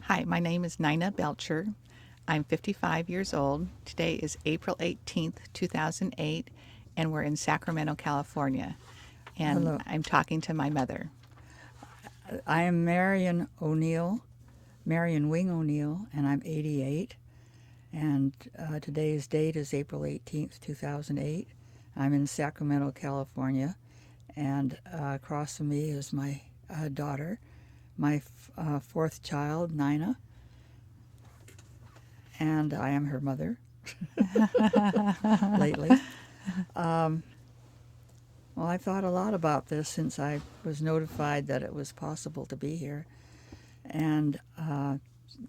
Hi, my name is Nina Belcher. I'm 55 years old. Today is April 18th, 2008, and we're in Sacramento, California. And Hello, I'm talking to my mother. I am Marian Wing O'Neill, and I'm 88. And today's date is April 18th, 2008. I'm in Sacramento, California, and across from me is my daughter, my fourth child, Nina, and I am her mother lately. Um, well, I thought a lot about this since I was notified that it was possible to be here, and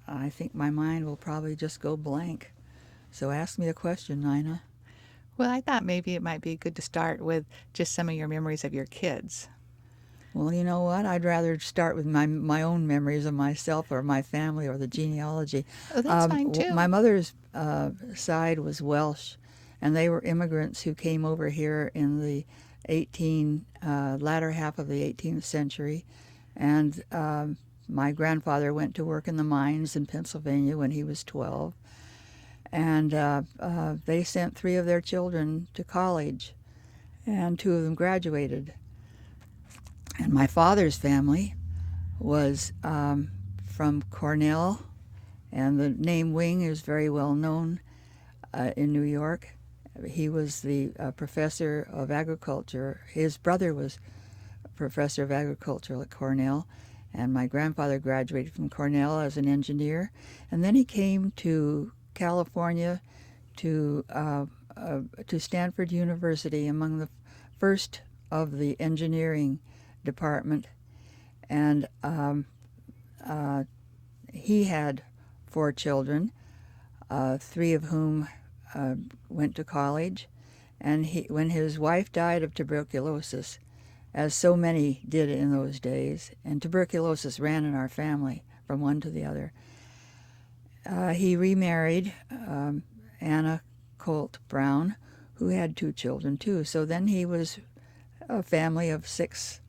I think my mind will probably just go blank. So ask me a question, Nina. Well, I thought maybe it might be good to start with just some of your memories of your kids. Well, you know what? I'd rather start with my own memories of myself or my family or the genealogy. Oh, that's fine My too. mother's side was Welsh, and they were immigrants who came over here in the latter half of the 18th century. And my grandfather went to work in the mines in Pennsylvania when he was 12. And they sent three of their children to college, and two of them graduated. And my father's family was from Cornell, and the name Wing is very well known in New York. He was the professor of agriculture. His brother was professor of agriculture at Cornell, and my grandfather graduated from Cornell as an engineer. And then he came to California to Stanford University among the first of the engineering department, and he had four children, three of whom went to college. And when his wife died of tuberculosis, as so many did in those days, and tuberculosis ran in our family from one to the other, he remarried Anna Colt Brown, who had two children too. So then he was a family of six.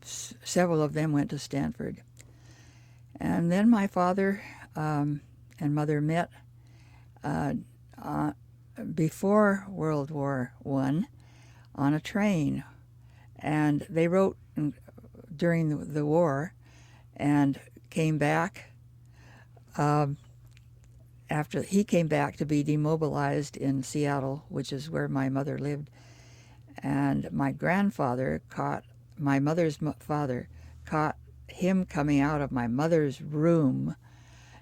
Several of them went to Stanford. And then my father and mother met uh, uh, before World War I on a train. And they wrote during the war and came back. After he came back to be demobilized in Seattle, which is where my mother lived. And my grandfather caught my mother's father caught him coming out of my mother's room,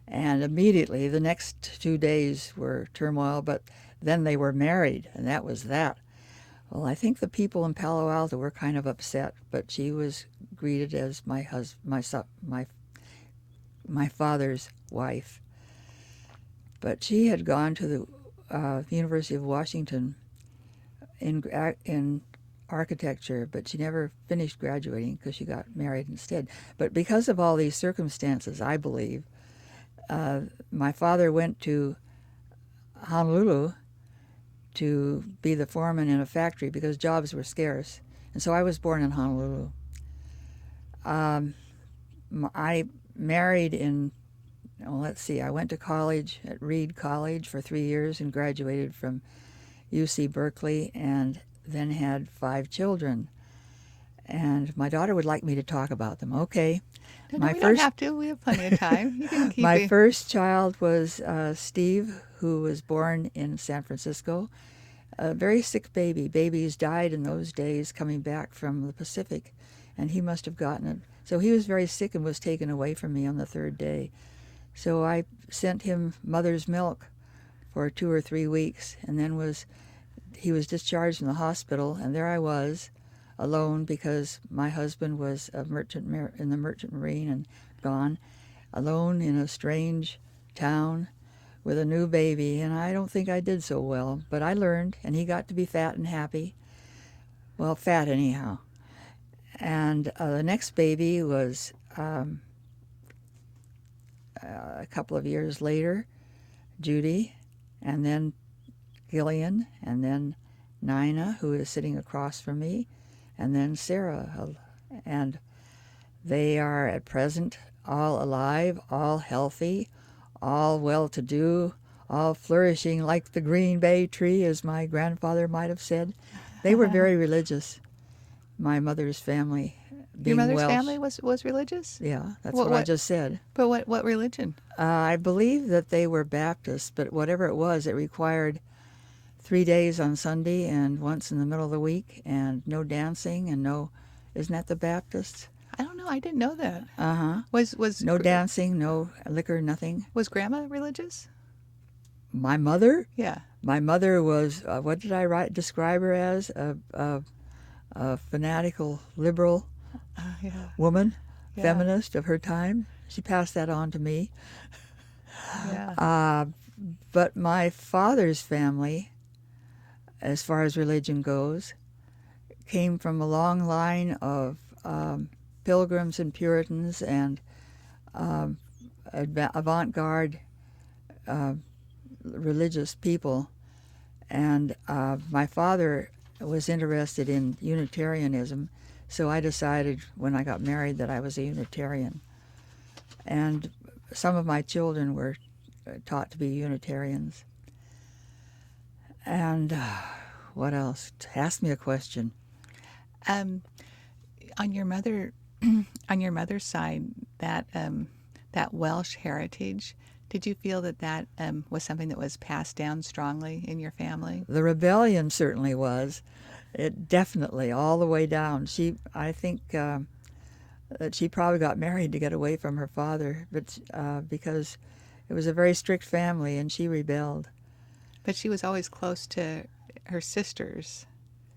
and immediately the next 2 days were turmoil, but then they were married, and that was that. Well, I think the people in Palo Alto were kind of upset, but she was greeted as my father's wife. But she had gone to the University of Washington in architecture, but she never finished graduating because she got married instead. But because of all these circumstances, I believe, my father went to Honolulu to be the foreman in a factory because jobs were scarce. And so I was born in Honolulu. I married in, well, let's see, I went to college at Reed College for 3 years and graduated from UC Berkeley, and then had 5 children. And my daughter would like me to talk about them. Okay. No, My we don't first have to. We have plenty of time. You can keep my it. first child was Steve, who was born in San Francisco. A very sick baby. Babies died in those days coming back from the Pacific, and he must have gotten it. So he was very sick and was taken away from me on the third day. So I sent him mother's milk for 2 or 3 weeks, and then he was discharged from the hospital, and there I was, alone because my husband was a in the merchant marine and gone, alone in a strange town with a new baby, and I don't think I did so well, but I learned, and he got to be fat and happy. Well, fat anyhow. And the next baby was a couple of years later, Judy, and then Gillian, and then Nina, who is sitting across from me, and then Sarah. And they are at present all alive, all healthy, all well-to-do, all flourishing like the Green Bay tree, as my grandfather might have said. They were very religious, my mother's family, Your being mother's Welsh. family was religious? Yeah, that's What what I what just said. but what religion? I believe that they were Baptists, but whatever it was, it required 3 days on Sunday and once in the middle of the week, and no dancing and no, isn't that the Baptists? I don't know. I didn't know that. Uh-huh. Was No dancing, no liquor, nothing. was grandma religious? My mother? Yeah. My mother was, what did I describe her as? A fanatical, liberal Yeah. woman, Yeah. feminist of her time. She passed that on to me. Yeah. But my father's family, as far as religion goes, came from a long line of pilgrims and Puritans and avant-garde religious people. And my father was interested in Unitarianism, so I decided when I got married that I was a Unitarian. And some of my children were taught to be Unitarians. And what else? Ask me a question. On your mother, on your mother's side, that that Welsh heritage, did you feel that was something that was passed down strongly in your family? The rebellion certainly was. It definitely, all the way down. I think that she probably got married to get away from her father, but because it was a very strict family and she rebelled. But she was always close to her sisters.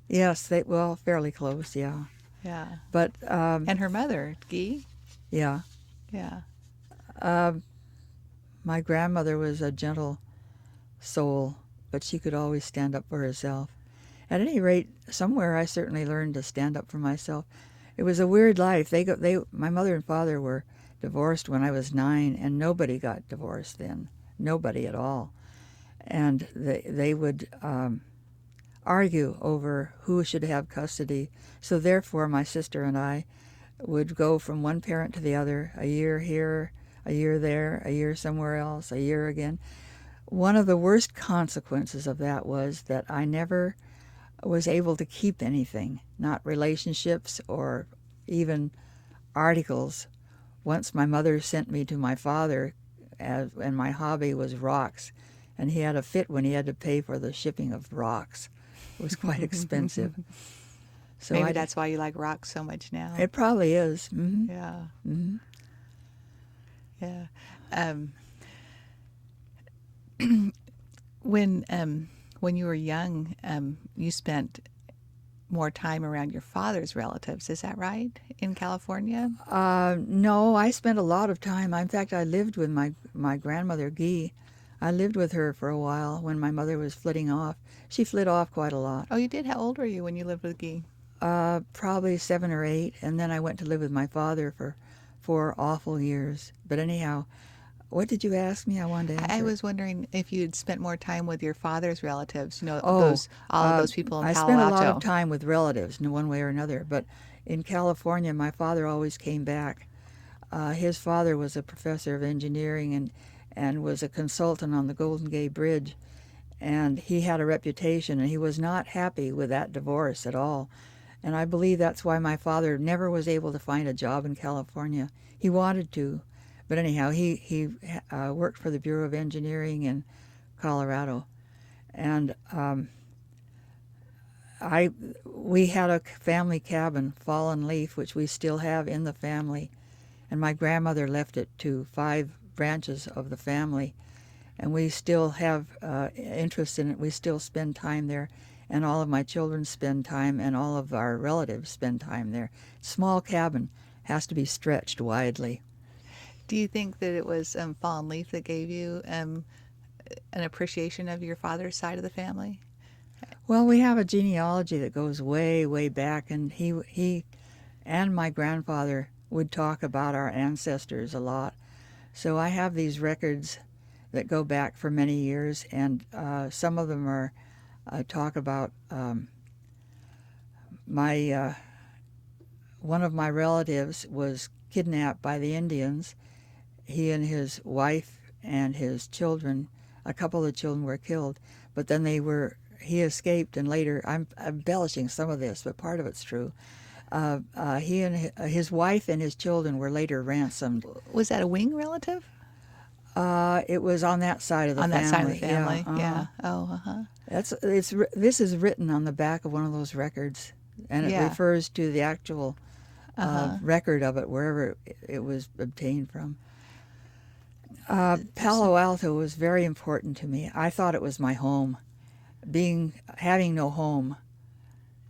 Yes, fairly close, yeah. Yeah. But And her mother, Guy? yeah, Yeah. my grandmother was a gentle soul, but she could always stand up for herself. At any rate, somewhere I certainly learned to stand up for myself. It was a weird life. My mother and father were divorced when I was 9, and nobody got divorced then. Nobody at all. And they would argue over who should have custody. So therefore, my sister and I would go from one parent to the other, a year here, a year there, a year somewhere else, a year again. One of the worst consequences of that was that I never was able to keep anything, not relationships or even articles. Once my mother sent me to my father, and my hobby was rocks, and he had a fit when he had to pay for the shipping of rocks. It was quite expensive. So Maybe that's why you like rocks so much now. It probably is. Mm-hmm. Yeah. Mm-hmm. Yeah. When you were young, you spent more time around your father's relatives. Is that right? In California? No, I spent a lot of time. In fact, I lived with my grandmother, Guy. I lived with her for a while when my mother was flitting off. She flit off quite a lot. Oh, you did? How old were you when you lived with Guy? Probably 7 or 8, and then I went to live with my father for 4 awful years. But anyhow, what did you ask me? I wanted to answer. I was wondering if you'd spent more time with your father's relatives. You know, all of those people in I Palo spent a Alto. lot of time with relatives in one way or another. But in California, my father always came back. His father was a professor of engineering and was a consultant on the Golden Gate Bridge. And he had a reputation, and he was not happy with that divorce at all. And I believe that's why my father never was able to find a job in California. He wanted to. But anyhow, he worked for the Bureau of Engineering in Colorado. And we had a family cabin, Fallen Leaf, which we still have in the family. And my grandmother left it to 5 branches of the family. And we still have interest in it. We still spend time there. And all of my children spend time, and all of our relatives spend time there. Small cabin, has to be stretched widely. Do you think that it was Fallen Leaf that gave you an appreciation of your father's side of the family? Well, we have a genealogy that goes way, way back, and he and my grandfather would talk about our ancestors a lot. So I have these records that go back for many years, and some of them are talk about one of my relatives was kidnapped by the Indians, he and his wife and his children, a couple of the children were killed, but then he escaped, and later, I'm embellishing some of this, but part of it's true. He and his wife and his children were later ransomed. Was that a wing relative? It was on that side of the On family. that side of the family? Yeah. Yeah. Oh, uh-huh. This is written on the back of one of those records, and it Yeah. refers to the actual Uh-huh. record of it, wherever it was obtained from. Palo Alto was very important to me. I thought it was my home. Having no home,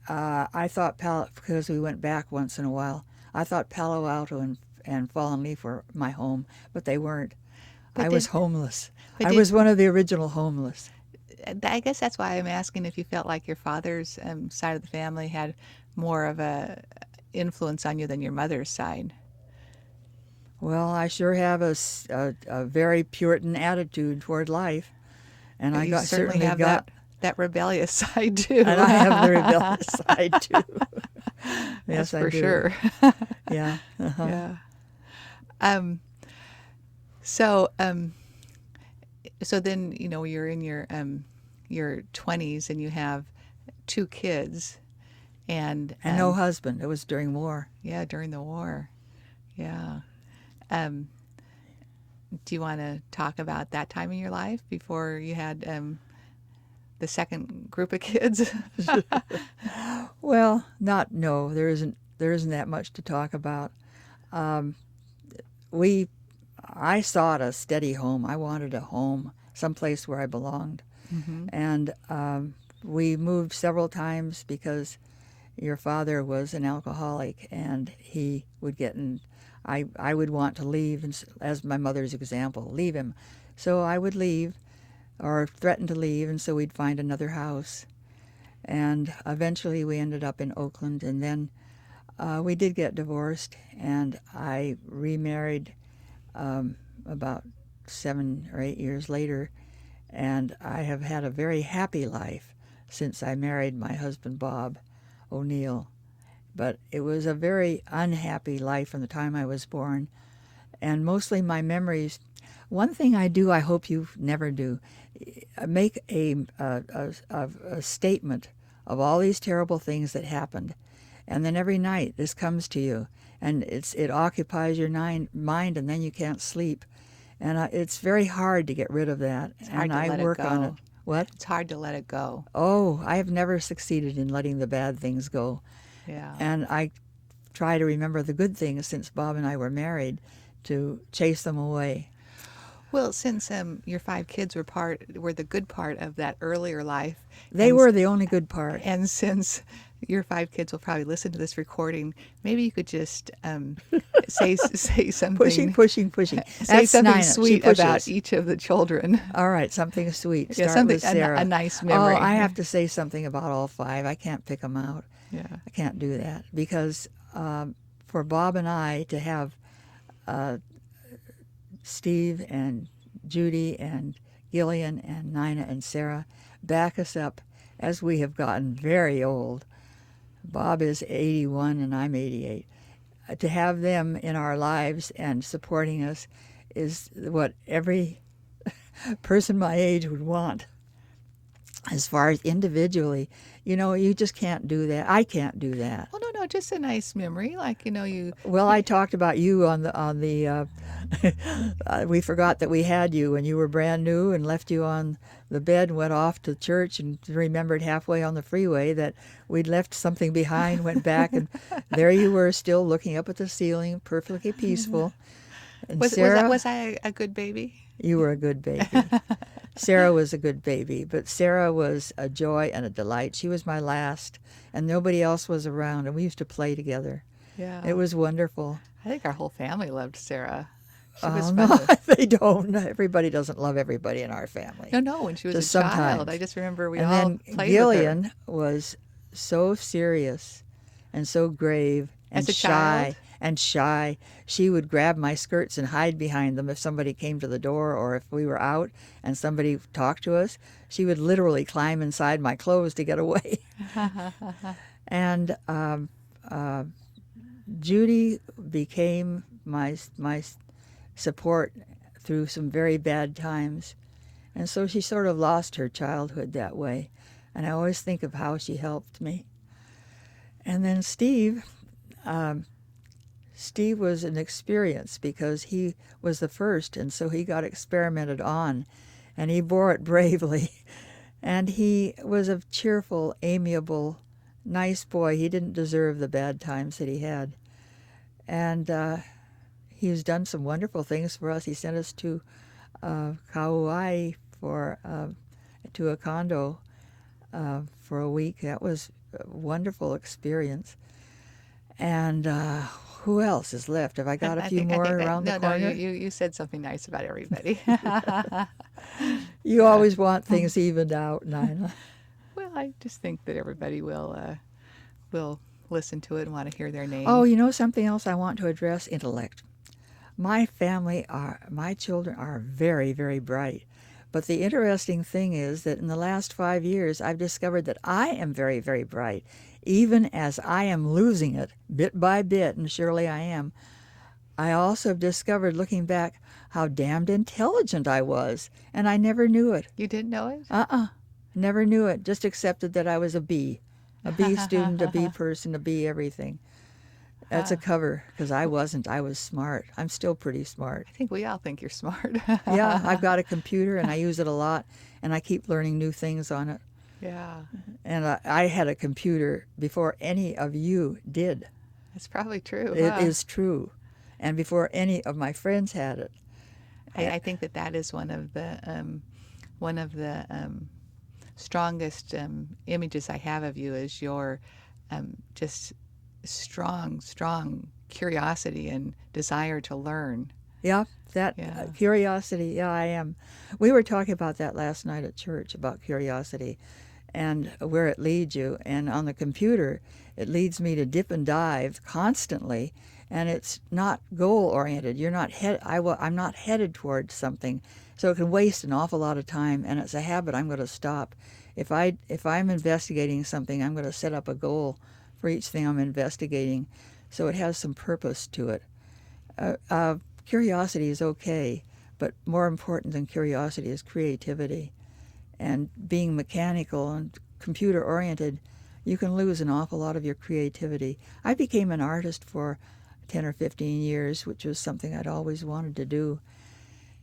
I thought because we went back once in a while, I thought Palo Alto and Fallen Leaf were my home, but they weren't. But I was homeless. but I did- was one of the original homeless. I guess that's why I'm asking if you felt like your father's side of the family had more of a influence on you than your mother's side. Well, I sure have a very Puritan attitude toward life, and I You certainly certainly have got, that rebellious side too. and I have the rebellious side too. Yes, That's I for do. sure. Yeah. Uh-huh. Yeah. Um. So so then you're in your 20s and you have two kids and No husband. It was during war. yeah, during the war. Yeah. Um, do you want to talk about that time in your life before you had the second group of kids? Well, no. There isn't that much to talk about. Um, I sought a steady home. I wanted a home, someplace where I belonged, and we moved several times because your father was an alcoholic, and he would get in. I would want to leave, and as my mother's example, leave him. So I would leave, or threaten to leave, and so we'd find another house. And eventually we ended up in Oakland, and then we did get divorced, and I remarried about 7 or 8 years later, and I have had a very happy life since I married my husband, Bob O'Neill. But it was a very unhappy life from the time I was born, and mostly my memories. One thing I do, I hope you never do, make a statement of all these terrible things that happened, and then every night this comes to you, and it occupies your mind, and then you can't sleep, and it's very hard to get rid of that. It's hard and to I let it work on go. it. What? It's hard to let it go. Oh, I have never succeeded in letting the bad things go. Yeah. And I try to remember the good things since Bob and I were married to chase them away. Well, since your 5 kids were the good part of that earlier life, They and were the only good part. and since your 5 kids will probably listen to this recording, maybe you could just say something. Pushing. Say That's something Nina. She sweet pushes. about each of the children. All right, something sweet. Yeah, Start something with Sarah. a nice memory. Oh, I have to say something about all 5. I can't pick them out. Yeah. I can't do that because for Bob and I to have Steve and Judy and Gillian and Nina and Sarah back us up as we have gotten very old. Bob is 81 and I'm 88. To have them in our lives and supporting us is what every person my age would want. As far as individually, you just can't do that. I can't do that. Well, no, just a nice memory, like you. Well, I talked about you on the we forgot that we had you when you were brand new and left you on the bed and went off to church and remembered halfway on the freeway that we'd left something behind, went back, and there you were still looking up at the ceiling, perfectly peaceful. And Sarah, Was I a good baby? you were a good baby. Sarah was a good baby, but Sarah was a joy and a delight. She was my last, and nobody else was around, and we used to play together. Yeah. It was wonderful. I think our whole family loved Sarah. She was Oh, fun. no, to- they don't. Everybody doesn't love everybody in our family. No, when she was Just a child, sometimes. I just remember we And all then played with her. Gillian was so serious and so grave and As a child? shy. She would grab my skirts and hide behind them if somebody came to the door, or if we were out and somebody talked to us. She would literally climb inside my clothes to get away. And Judy became my support through some very bad times. And so she sort of lost her childhood that way. And I always think of how she helped me. And then Steve was an experience because he was the first, and so he got experimented on, and he bore it bravely. And he was a cheerful, amiable, nice boy. He didn't deserve the bad times that he had. And he's done some wonderful things for us. He sent us to Kauai to a condo for a week. That was a wonderful experience. And who else is left? Have I got a few more around the corner? You said something nice about everybody. You always want things evened out, Nina. Well, I just think that everybody will listen to it and want to hear their name. Oh, you know something else I want to address? Intellect. My children are very, very bright. But the interesting thing is that in the last 5 years, I've discovered that I am very, very bright, even as I am losing it bit by bit, and surely I am. I also have discovered, looking back, how damned intelligent I was, and I never knew it. You didn't know it? Never knew it. Just accepted that I was a B student, a B person, a B everything. That's a cover, because I wasn't. I was smart. I'm still pretty smart. I think we all think you're smart. Yeah, I've got a computer, and I use it a lot, and I keep learning new things on it. Yeah. And I had a computer before any of you did. That's probably true. It is true. And before any of my friends had it. I think that is one of the strongest images I have of you is your just strong curiosity and desire to learn. Yeah, curiosity. Yeah, I am. We were talking about that last night at church, about curiosity and where it leads you. And on the computer, it leads me to dip and dive constantly, and it's not goal-oriented. I'm not headed towards something, so it can waste an awful lot of time, and it's a habit I'm going to stop. If I'm investigating something, I'm going to set up a goal for each thing I'm investigating, so it has some purpose to it. Curiosity is okay, but more important than curiosity is creativity. And being mechanical and computer-oriented, you can lose an awful lot of your creativity. I became an artist for 10 or 15 years, which was something I'd always wanted to do.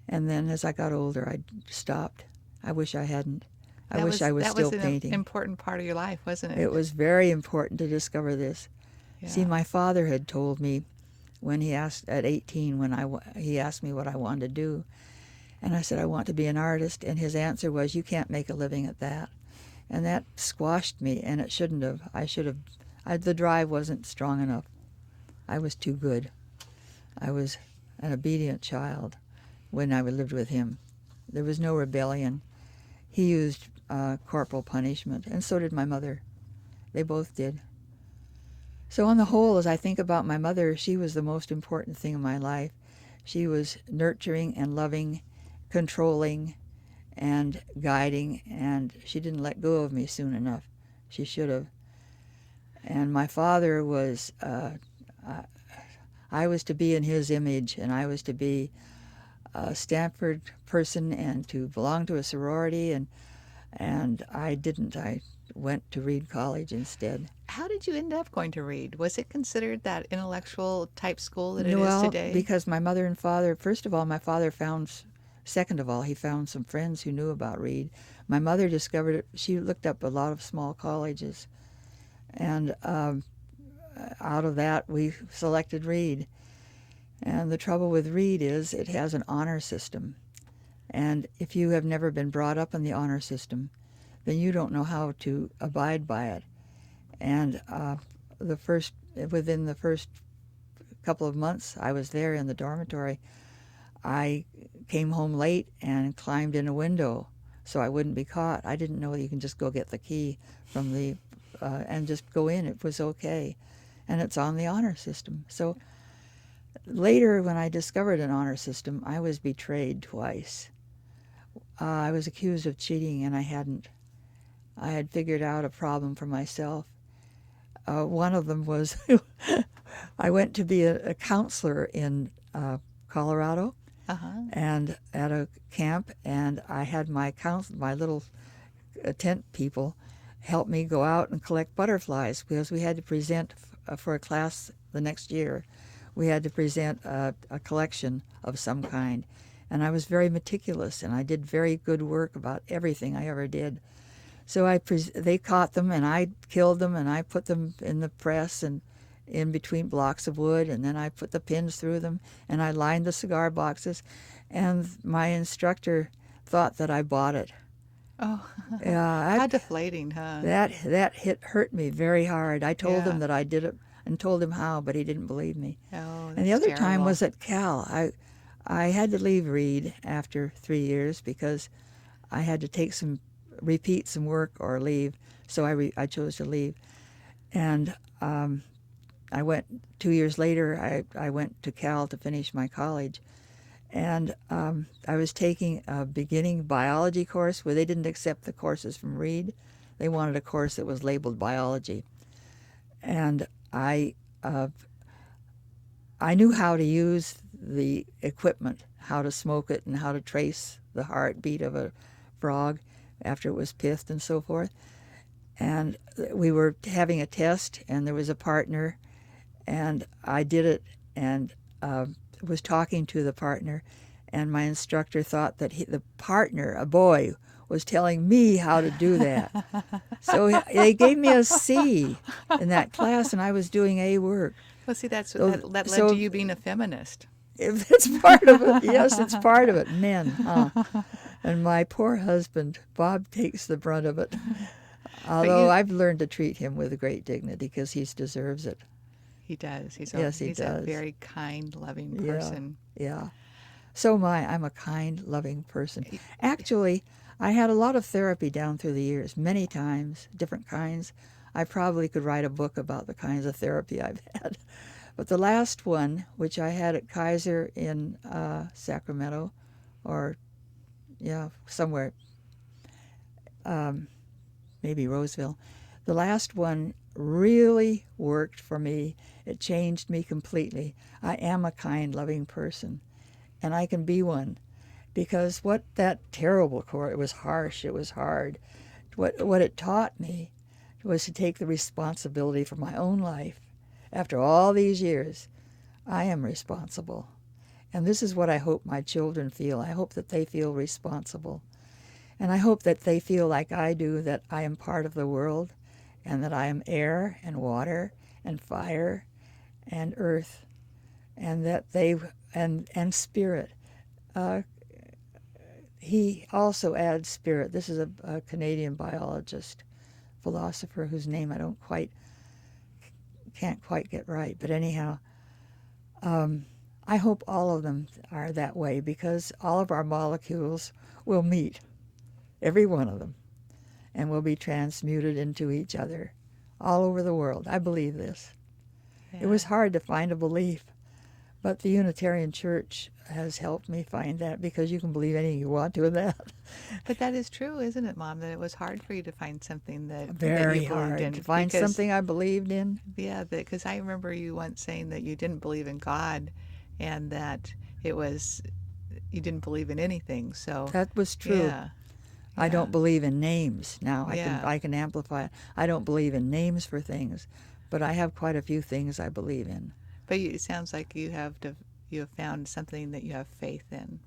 And then as I got older, I stopped. I wish I hadn't. I wish I was still painting. That was an important part of your life, wasn't it? It was very important to discover this. Yeah. See, my father had told me when he asked, at 18, he asked me what I wanted to do. And I said, I want to be an artist. And his answer was, you can't make a living at that. And that squashed me, and it shouldn't have. The drive wasn't strong enough. I was too good. I was an obedient child when I lived with him. There was no rebellion. He used corporal punishment, and so did my mother. They both did. So on the whole, as I think about my mother, she was the most important thing in my life. She was nurturing and loving, controlling and guiding, and she didn't let go of me soon enough. She should have. And my father was, I was to be in his image, and I was to be a Stanford person and to belong to a sorority, and I didn't. I went to Reed College instead. How did you end up going to Reed? Was it considered that intellectual type school that it is Well, today? because my mother and father, first of all, my father second of all, he found some friends who knew about Reed. My mother discovered it. She looked up a lot of small colleges, and out of that, we selected Reed. And the trouble with Reed is it has an honor system. And if you have never been brought up in the honor system, then you don't know how to abide by it. And within the first couple of months I was there in the dormitory, I came home late and climbed in a window so I wouldn't be caught. I didn't know you can just go get the key from the and just go in. It was okay. And it's on the honor system. So later, when I discovered an honor system, I was betrayed twice. I was accused of cheating, and I hadn't. I had figured out a problem for myself. One of them was I went to be a counselor in Colorado, Uh-huh. and at a camp, and I had my little tent people help me go out and collect butterflies because we had to present for a class the next year. We had to present a collection of some kind, and I was very meticulous, and I did very good work about everything I ever did. So they caught them, and I killed them, and I put them in the press and in between blocks of wood, and then I put the pins through them, and I lined the cigar boxes, and my instructor thought that I bought it. Oh, Yeah, how deflating, huh? that hurt me very hard. I told him Yeah. that I did it and told him how, but he didn't believe me. Oh, And the that's other time terrible. was at Cal. I had to leave Reed after 3 years because I had to repeat some work or leave. So I chose to leave, and I went 2 years later. I went to Cal to finish my college, and I was taking a beginning biology course where they didn't accept the courses from Reed. They wanted a course that was labeled biology, and uh, I knew how to use the equipment, how to smoke it, and how to trace the heartbeat of a frog after it was pithed and so forth. And we were having a test, and there was a partner, and I did it, and was talking to the partner, and my instructor thought that the partner, a boy, was telling me how to do that. So they gave me a C in that class, and I was doing A work. Well, see, So, that led to so you being a feminist. if it's part of it. Yes, it's part of it. Men, huh? And my poor husband, Bob, takes the brunt of it. But Although I've learned to treat him with great dignity because he deserves it. he does. Yes, he He's a does. very kind, loving Yeah, person. yeah. So I'm a kind, loving person. Actually, I had a lot of therapy down through the years, many times, different kinds. I probably could write a book about the kinds of therapy I've had. But the last one, which I had at Kaiser in Sacramento, or yeah, somewhere, maybe Roseville, the last one really worked for me. It changed me completely. I am a kind, loving person, and I can be one because what that terrible course, it was harsh, it was hard. What it taught me was to take the responsibility for my own life. After all these years, I am responsible. And this is what I hope my children feel. I hope that they feel responsible. And I hope that they feel like I do, that I am part of the world and that I am air and water and fire and earth and that and spirit. Uh, he also adds spirit. This is a Canadian biologist, philosopher whose name I can't quite get right. But anyhow, I hope all of them are that way because all of our molecules will meet, every one of them, and will be transmuted into each other all over the world. I believe this. It was Yeah. hard to find a belief, but the Unitarian Church has helped me find that because you can believe anything you want to in that. But that is true, isn't it, Mom? That it was hard for you to find something that you Very believed hard to in find because something I believed in. yeah, because I remember you once saying that you didn't believe in God, and that it was you didn't believe in anything. So That was true. yeah, I yeah, don't believe in names. Now yeah. I can amplify it. I don't believe in names for things, but I have quite a few things I believe in. But it sounds like you have found something that you have faith in.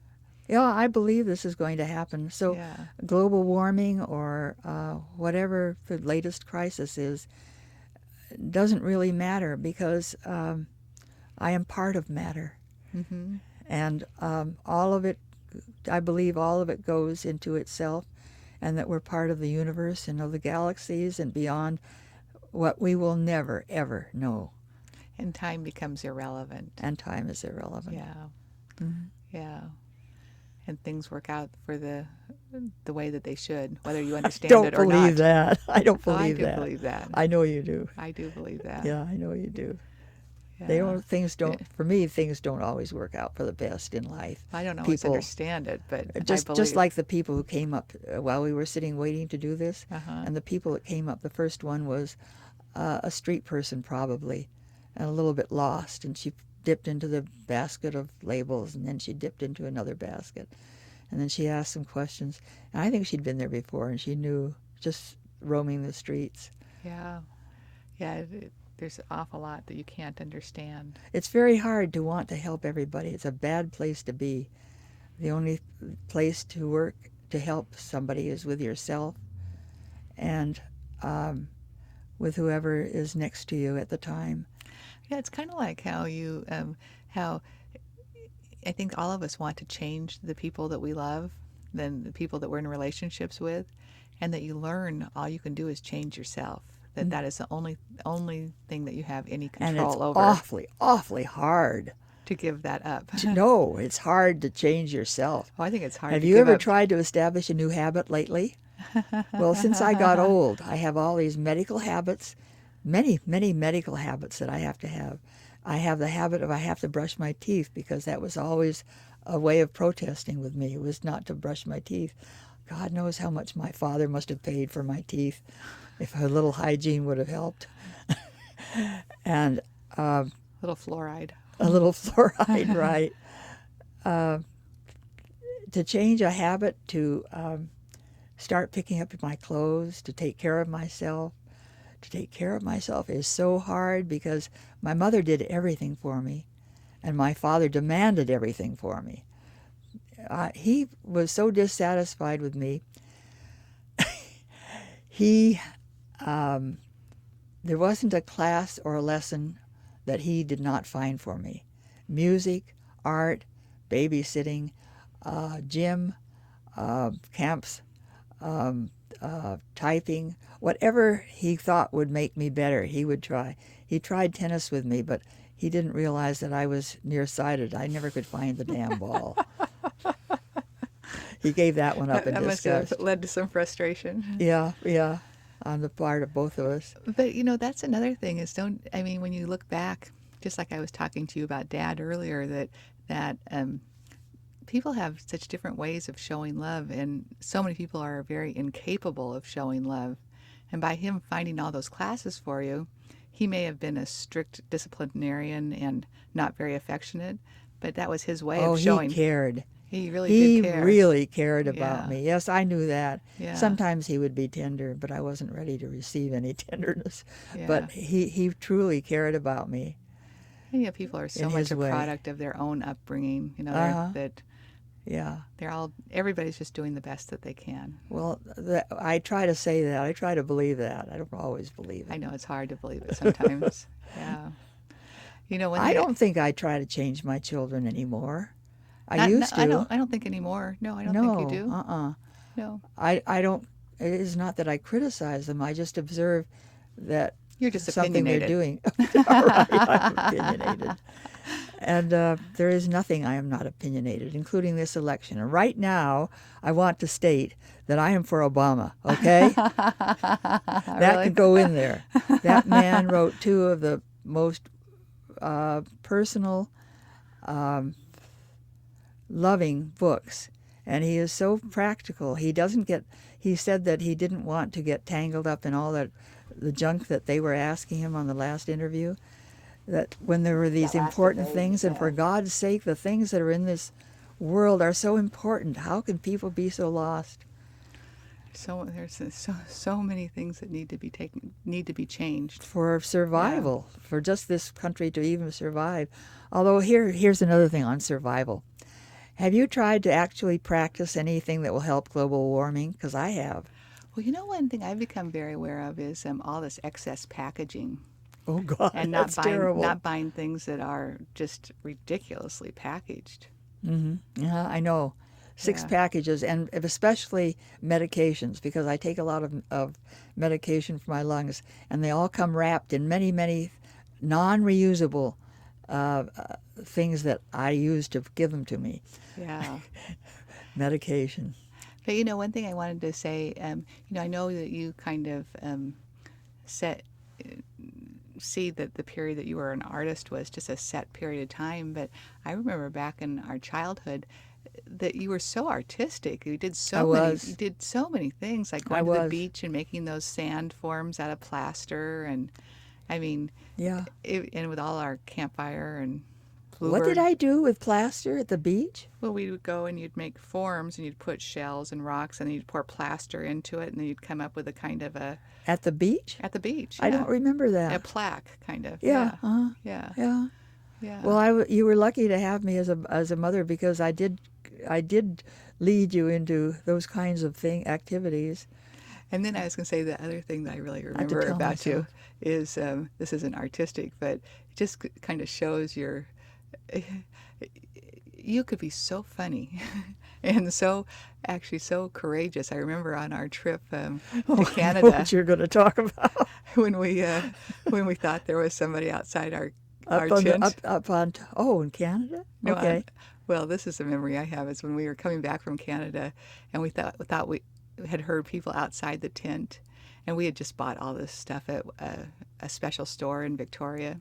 Yeah, I believe this is going to happen. So, Yeah. global warming or whatever the latest crisis is doesn't really matter because I am part of matter. Mm-hmm. And all of it, I believe all of it goes into itself, and that we're part of the universe and of the galaxies and beyond what we will never, ever know. And time becomes irrelevant. And time is irrelevant. Yeah, Mhm. yeah. And things work out for the way that they should, whether you understand Don't it or believe not. that. I don't Oh, I believe do that. believe that. I know you do. I do believe that. Yeah, I know you do. They Yeah. don't. Things don't. For me, things don't always work out for the best in life. I don't always People, understand it, but I just believe. like the people who came up while we were sitting waiting to do this, Uh-huh. and the people that came up. The first one was a street person probably, and a little bit lost, and she dipped into the basket of labels, and then she dipped into another basket. And then she asked some questions. And I think she'd been there before, and she knew, just roaming the streets. Yeah. Yeah. There's an awful lot that you can't understand. It's very hard to want to help everybody. It's a bad place to be. The only place to work to help somebody is with yourself and with whoever is next to you at the time. Yeah, it's kind of like how I think all of us want to change the people that we love, then the people that we're in relationships with, and that you learn all you can do is change yourself. That is the only thing that you have any And it's control over. awfully, awfully hard. To give that up. No, it's hard to change yourself. Oh, I think it's hard Have to you give ever up. tried to establish a new habit lately? Well, since I got old, I have all these medical habits, many, many medical habits that I have to have. I have the habit of I have to brush my teeth because that was always a way of protesting with me. It was not to brush my teeth. God knows how much my father must have paid for my teeth if a little hygiene would have helped. And Little fluoride. a little fluoride, right? To change a habit, to start picking up my clothes, to take care of myself. To take care of myself is so hard because my mother did everything for me, and my father demanded everything for me. He was so dissatisfied with me. There wasn't a class or a lesson that he did not find for me. Music, art, babysitting, gym, camps, typing, whatever he thought would make me better, he would try. He tried tennis with me, but he didn't realize that I was nearsighted. I never could find the damn ball. He gave that one up in That must disgust. have led to some frustration. Yeah, on the part of both of us. But that's another thing is when you look back, just like I was talking to you about Dad earlier, that people have such different ways of showing love, and so many people are very incapable of showing love. And by him finding all those classes for you, he may have been a strict disciplinarian and not very affectionate, but that was his way of showing. He cared. He really He did care. really cared about Yeah. me. Yes, I knew that. Yeah. Sometimes he would be tender, but I wasn't ready to receive any tenderness. Yeah. But he truly cared about me. And people are so in much his a way. product of their own upbringing. That Yeah. everybody's just doing the best that they can. Well, I try to say that. I try to believe that. I don't always believe it. I know it's hard to believe it sometimes. Yeah. I don't think I try to change my children anymore. I used to. I don't think anymore. No, I don't think you do. No. I don't. It is not that I criticize them. I just observe that You're just something they're opinionated. doing. All right, I'm opinionated. And there is nothing I am not opinionated, including this election. And right now, I want to state that I am for Obama, okay? That Really? could go in there. That man wrote two of the most personal, loving books. And he is so practical. He said that he didn't want to get tangled up in all the junk that they were asking him on the last interview. That when there were these important things, and for God's sake, the things that are in this world are so important. How can people be so lost? So there's so many things that need to be changed. For survival, for just this country to even survive. Although here's another thing on survival. Have you tried to actually practice anything that will help global warming? Because I have. Well, one thing I've become very aware of is all this excess packaging. Oh God, And that's terrible. not buying things that are just ridiculously packaged. Mm-hmm. Yeah, I know. 6 Yeah. packages, and especially medications, because I take a lot of medication for my lungs, and they all come wrapped in many, many non-reusable things that I use to give them to me. Yeah. Medication. But one thing I wanted to say, I know that you kind of see that the period that you were an artist was just a set period of time. But I remember back in our childhood that you were so artistic. You did so many things, like going to the beach and making those sand forms out of plaster, and Yeah. and with all our campfire and What did bluebird. I do with plaster at the beach? Well, we would go and you'd make forms and you'd put shells and rocks and then you'd pour plaster into it and then you'd come up with a kind of a At the beach? at the beach, I yeah, don't remember a that. plaque kind of, Yeah, yeah, yeah, yeah. yeah. Well, you were lucky to have me as a mother because I did lead you into those kinds of activities. And then I was going to say the other thing that I really I have to remember tell about you myself. is this isn't artistic, but it just kind of shows your. You could be so funny and so actually so courageous. I remember on our trip to Oh, I know Canada what you're going to talk about. when we thought there was somebody outside our Up on the tent. up on. Oh, in Canada. No, Okay. well, this is a memory I have is when we were coming back from Canada and we thought we had heard people outside the tent and we had just bought all this stuff at a special store in Victoria.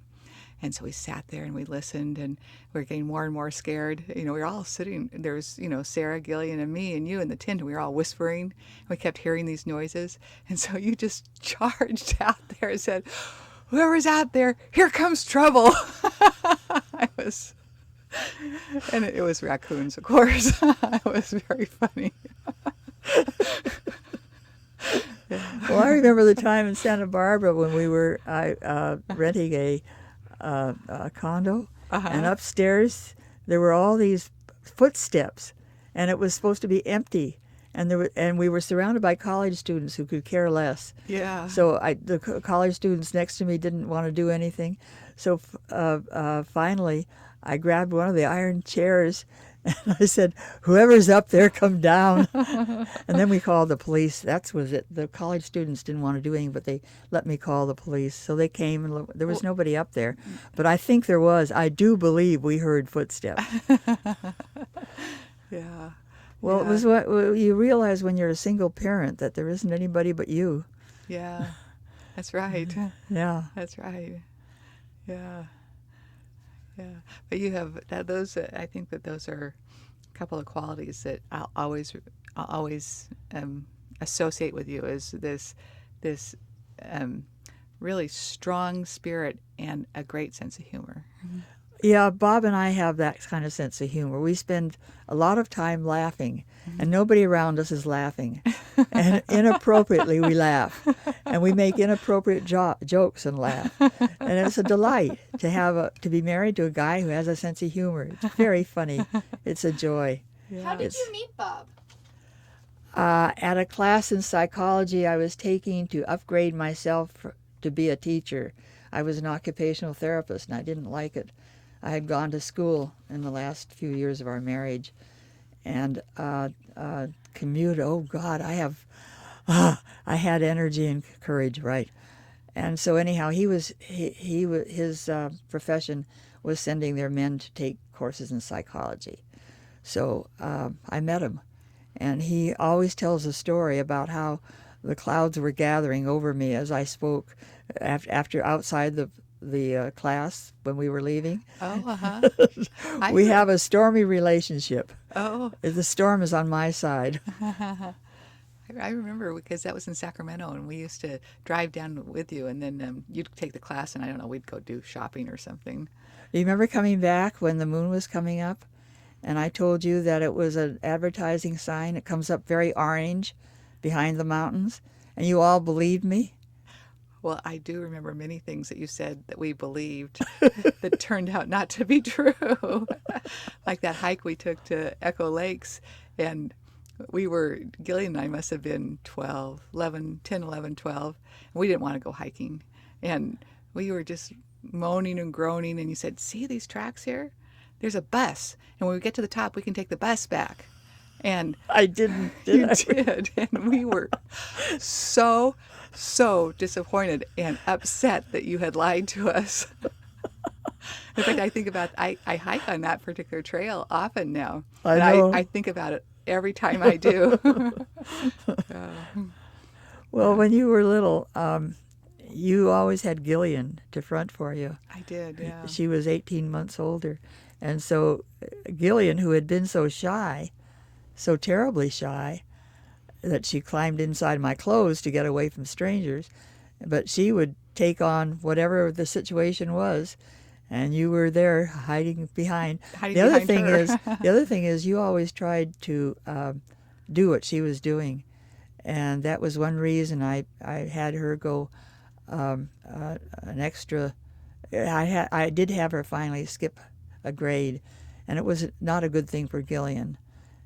And so we sat there and we listened and we were getting more and more scared. You know, we were all sitting, there was, Sarah, Gillian, and me and you in the tent and we were all whispering. We kept hearing these noises. And so you just charged out there and said, whoever's out there, here comes trouble. I was, and it was raccoons, of course. It was very funny. Well, I remember the time in Santa Barbara when we were renting a condo, and Uh-huh. upstairs there were all these footsteps, and it was supposed to be empty, and we were surrounded by college students who could care less. Yeah. So the college students next to me didn't want to do anything. So finally, I grabbed one of the iron chairs and I said, "Whoever's up there, come down." And then we called the police. That was it. The college students didn't want to do anything, but they let me call the police. So they came, and there was Well, nobody up there. But I think there was. I do believe we heard footsteps. yeah. Well, it Yeah. was what you realize when you're a single parent that there isn't anybody but you. Yeah. That's right. Yeah. That's right. Yeah. Yeah. But you have that those I think that those are a couple of qualities that I'll always associate with you is this um, really strong spirit and a great sense of humor. Yeah, Bob and I have that kind of sense of humor. We spend a lot of time laughing, and nobody around us is laughing. And inappropriately, we laugh. And we make inappropriate jokes and laugh. And it's a delight to be married to a guy who has a sense of humor. It's very funny. It's a joy. How Yeah. did It's you meet Bob? at a class in psychology I was taking to upgrade myself to be a teacher. I was an occupational therapist, and I didn't like it. I had gone to school in the last few years of our marriage, and commute. Oh God, I had energy and courage, right? And so anyhow, his profession was sending their men to take courses in psychology. So I met him, and he always tells a story about how the clouds were gathering over me as I spoke after outside the class when we were leaving. Oh, uh-huh. We have a stormy relationship. Oh, The storm is on my side. I remember because that was in Sacramento, and we used to drive down with you, and then you'd take the class, and I don't know, we'd go do shopping or something. You remember coming back when the moon was coming up? And I told you that it was an advertising sign. It comes up very orange behind the mountains. And you all believed me? Well, I do remember many things that you said that we believed that turned out not to be true. Like that hike we took to Echo Lakes, and Gillian and I must have been 12, 11, 10, 11, 12, and we didn't want to go hiking. And we were just moaning and groaning, and you said, see these tracks here? There's a bus, and when we get to the top, we can take the bus back. And I didn't, you did I? did, and we were so, so disappointed and upset that you had lied to us. In fact, I think about I hike on that particular trail often now, I and know. I think about it every time I do. Well, when you were little, you always had Gillian to front for you. I did, yeah. She was 18 months older. And so Gillian, who had been so shy, so terribly shy, that she climbed inside my clothes to get away from strangers, but she would take on whatever the situation was, and you were there hiding behind. Hiding The other behind thing her. is, the other thing is, you always tried to do what she was doing, and that was one reason I had her go an extra. I did have her finally skip a grade, and it was not a good thing for Gillian.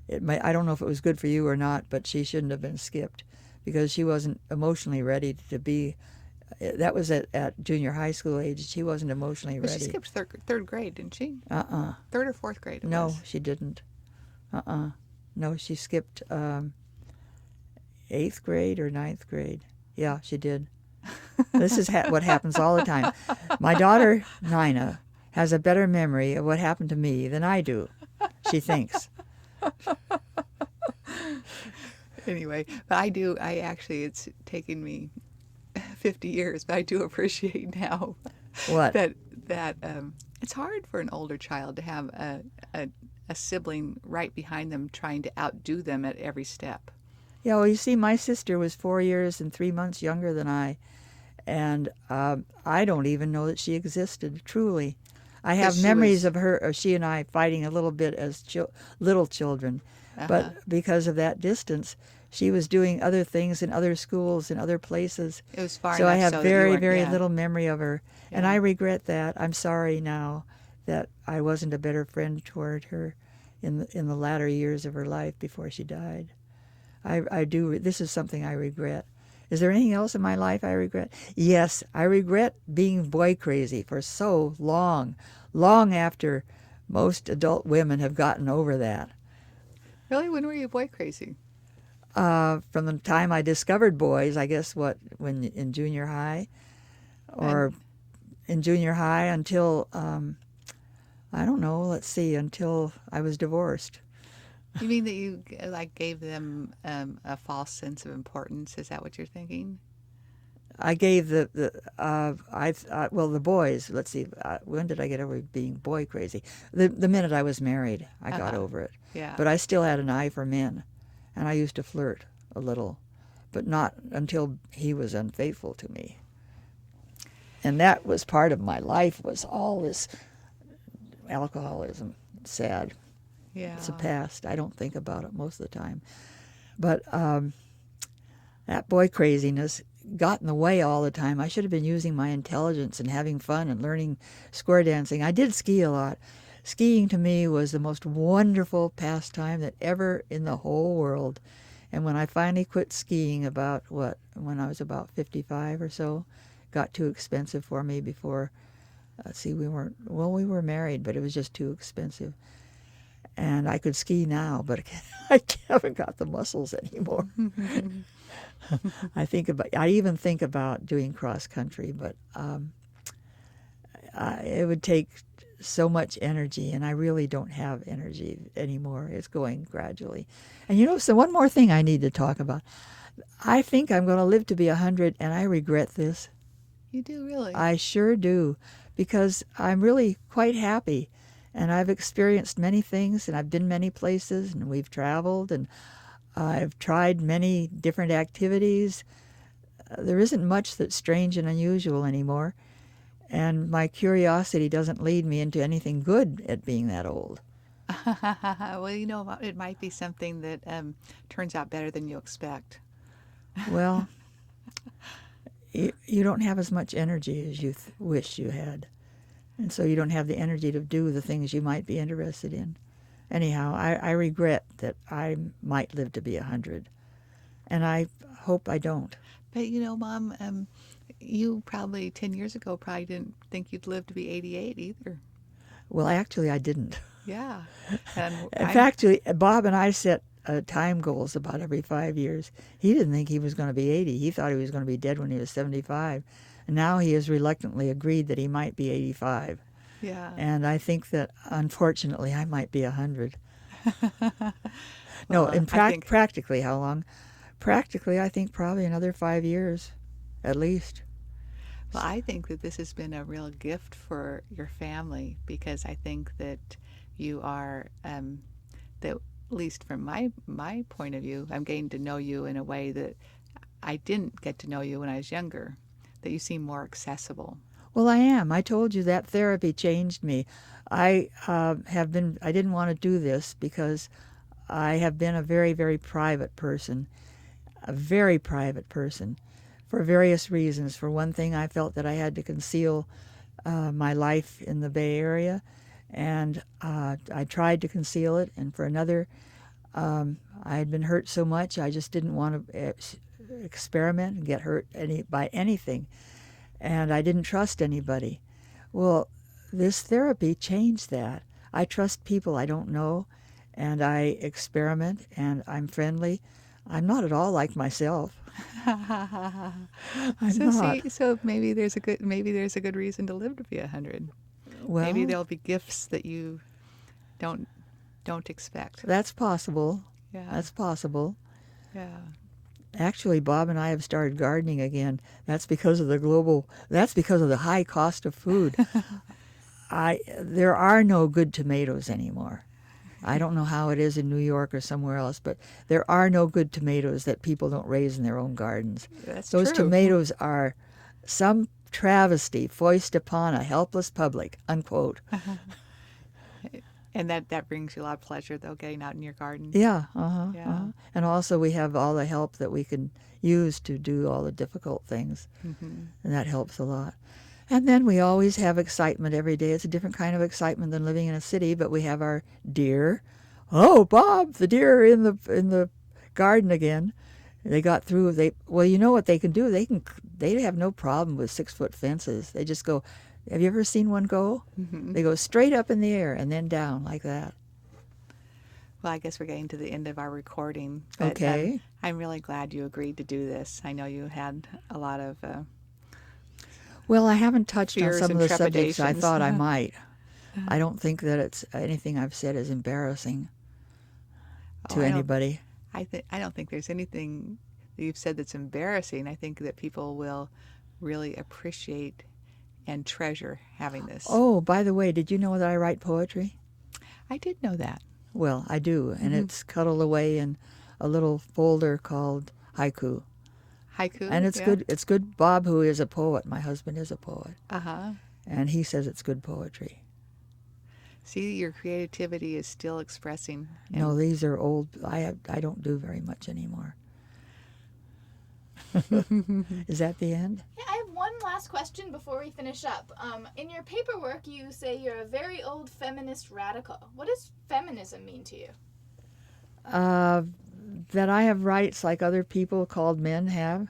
I don't know if it was good for you or not, but she shouldn't have been skipped because she wasn't emotionally ready to be. That was at junior high school age. She wasn't emotionally But she ready. skipped third grade, didn't she? Uh-uh. Third or fourth grade it No, was. she didn't. Uh-uh. No, she skipped eighth grade or ninth grade. Yeah, she did. This is what happens all the time. My daughter, Nina, has a better memory of what happened to me than I do, she thinks. Anyway, but I actually, it's taken me 50 years, but I do appreciate now What? that it's hard for an older child to have a sibling right behind them trying to outdo them at every step. Yeah, well, you see, my sister was 4 years and 3 months younger than I, and I don't even know that she existed, truly. I Because have she memories was, of her, of she and I fighting a little bit as little children, but uh-huh. because of that distance, she was doing other things in other schools in other places. It was far So I enough have so that you very, weren't, very yeah, little memory of her, and I yeah. regret that. I'm sorry now that I wasn't a better friend toward her in the latter years of her life before she died. I do. This is something I regret. Is there anything else in my life I regret? Yes, I regret being boy crazy for so long, long after most adult women have gotten over that. Really? When were you boy crazy? From the time I discovered boys, I guess when in junior high, or And in junior high until I don't know. Let's see, until I was divorced. you mean that you like gave them a false sense of importance? Is that what you're thinking? I gave the boys. Let's see, when did I get over being boy crazy? The minute I was married, I got Uh-huh. over it. Yeah. But I still had an eye for men, and I used to flirt a little, but not until he was unfaithful to me. And that was part of my life. Was all this alcoholism. Sad. It's a Yeah. past. I don't think about it most of the time. But that boy craziness got in the way all the time. I should have been using my intelligence and having fun and learning square dancing. I did ski a lot. Skiing to me was the most wonderful pastime that ever in the whole world. And when I finally quit skiing when I was about 55 or so, got too expensive for me before, we were married, but it was just too expensive. And I could ski now, but I haven't got the muscles anymore. I even think about doing cross country, but it would take so much energy, and I really don't have energy anymore. It's going gradually. And so one more thing I need to talk about. I think I'm going to live to be 100, and I regret this. You do really? I sure do, because I'm really quite happy, and I've experienced many things, and I've been many places, and we've traveled, and I've tried many different activities. There isn't much that's strange and unusual anymore, and my curiosity doesn't lead me into anything good at being that old. Well, it might be something that turns out better than you expect. Well, you don't have as much energy as you wish you had, and so you don't have the energy to do the things you might be interested in. Anyhow, I regret that I might live to be 100, and I hope I don't. But Mom, you probably 10 years ago probably didn't think you'd live to be 88 either. Well, actually, I didn't. Yeah. And In fact, Bob and I set time goals about every 5 years. He didn't think he was going to be 80. He thought he was going to be dead when he was 75. And now he has reluctantly agreed that he might be 85. yeah. And I think that, unfortunately, I might be 100. No, Well, I think practically, how long? Practically, I think probably another 5 years, at least. well, I think that this has been a real gift for your family because I think that you are that at least from my point of view, I'm getting to know you in a way that I didn't get to know you when I was younger. That you seem more accessible. Well, I am. I told you that therapy changed me. I didn't want to do this because I have been a very, very private person, a very private person for various reasons. For one thing, I felt that I had to conceal my life in the Bay Area, and I tried to conceal it. And for another, I had been hurt so much, I just didn't want to experiment and get hurt by anything. And I didn't trust anybody. Well, this therapy changed that. I trust people I don't know, and I experiment, and I'm friendly. I'm not at all like myself. I'm So not. see, so maybe there's a good reason to live to be 100. Maybe Well, there'll be gifts that you don't don't expect. that's possible. Yeah, That's possible. yeah. Actually, Bob and I have started gardening again. That's because of the high cost of food. There are no good tomatoes anymore. I don't know how it is in New York or somewhere else, but there are no good tomatoes that people don't raise in their own gardens. That's Those true. tomatoes are some travesty foisted upon a helpless public, unquote. And that brings you a lot of pleasure, though, getting out in your garden. Yeah, Yeah. And also we have all the help that we can use to do all the difficult things, Hmm. and that helps a lot. And then we always have excitement every day. It's a different kind of excitement than living in a city, but we have our deer. Oh, Bob, the deer are in the garden again. They got through. Well, you know what they can do? They have no problem with 6-foot fences. They just go. Have you ever seen one go? Hmm. They go straight up in the air and then down like that. Well, I guess we're getting to the end of our recording, but Okay. I'm really glad you agreed to do this. I know you had a lot of Well, I haven't touched on fears some of and the subjects I trepidations. thought I might. I don't think that it's anything I've said is embarrassing Oh, to anybody. I don't think there's anything that you've said that's embarrassing. I think that people will really appreciate and treasure having this. Oh, by the way, did you know that I write poetry? I did know that. Well, I do, and Hmm. it's cuddled away in a little folder called haiku. And Haiku, it's yeah. good. It's good. Bob, who is a poet, my husband is a poet, Uh-huh. and he says it's good poetry. See, your creativity is still expressing. No, And these are old. I don't do very much anymore. Is that the end? Yeah, I have one last question before we finish up. In your paperwork, you say you're a very old feminist radical. What does feminism mean to you? That I have rights like other people called men have.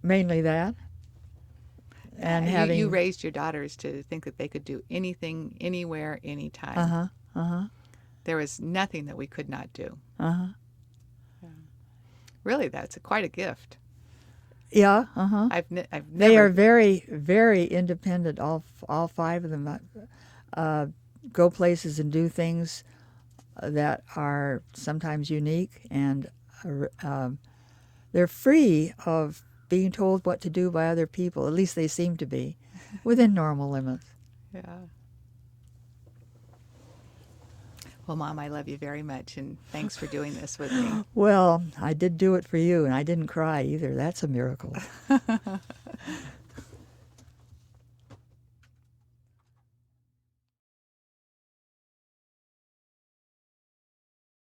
Mainly that. And having. you raised your daughters to think that they could do anything, anywhere, anytime. There was nothing that we could not do. Really, that's quite a gift. Yeah. I've They are never. very, very independent. All five of them go places and do things that are sometimes unique, and they're free of being told what to do by other people. At least they seem to be, within normal limits. Yeah. Well, Mom, I love you very much, and thanks for doing this with me. Well, I did do it for you, and I didn't cry either. That's a miracle.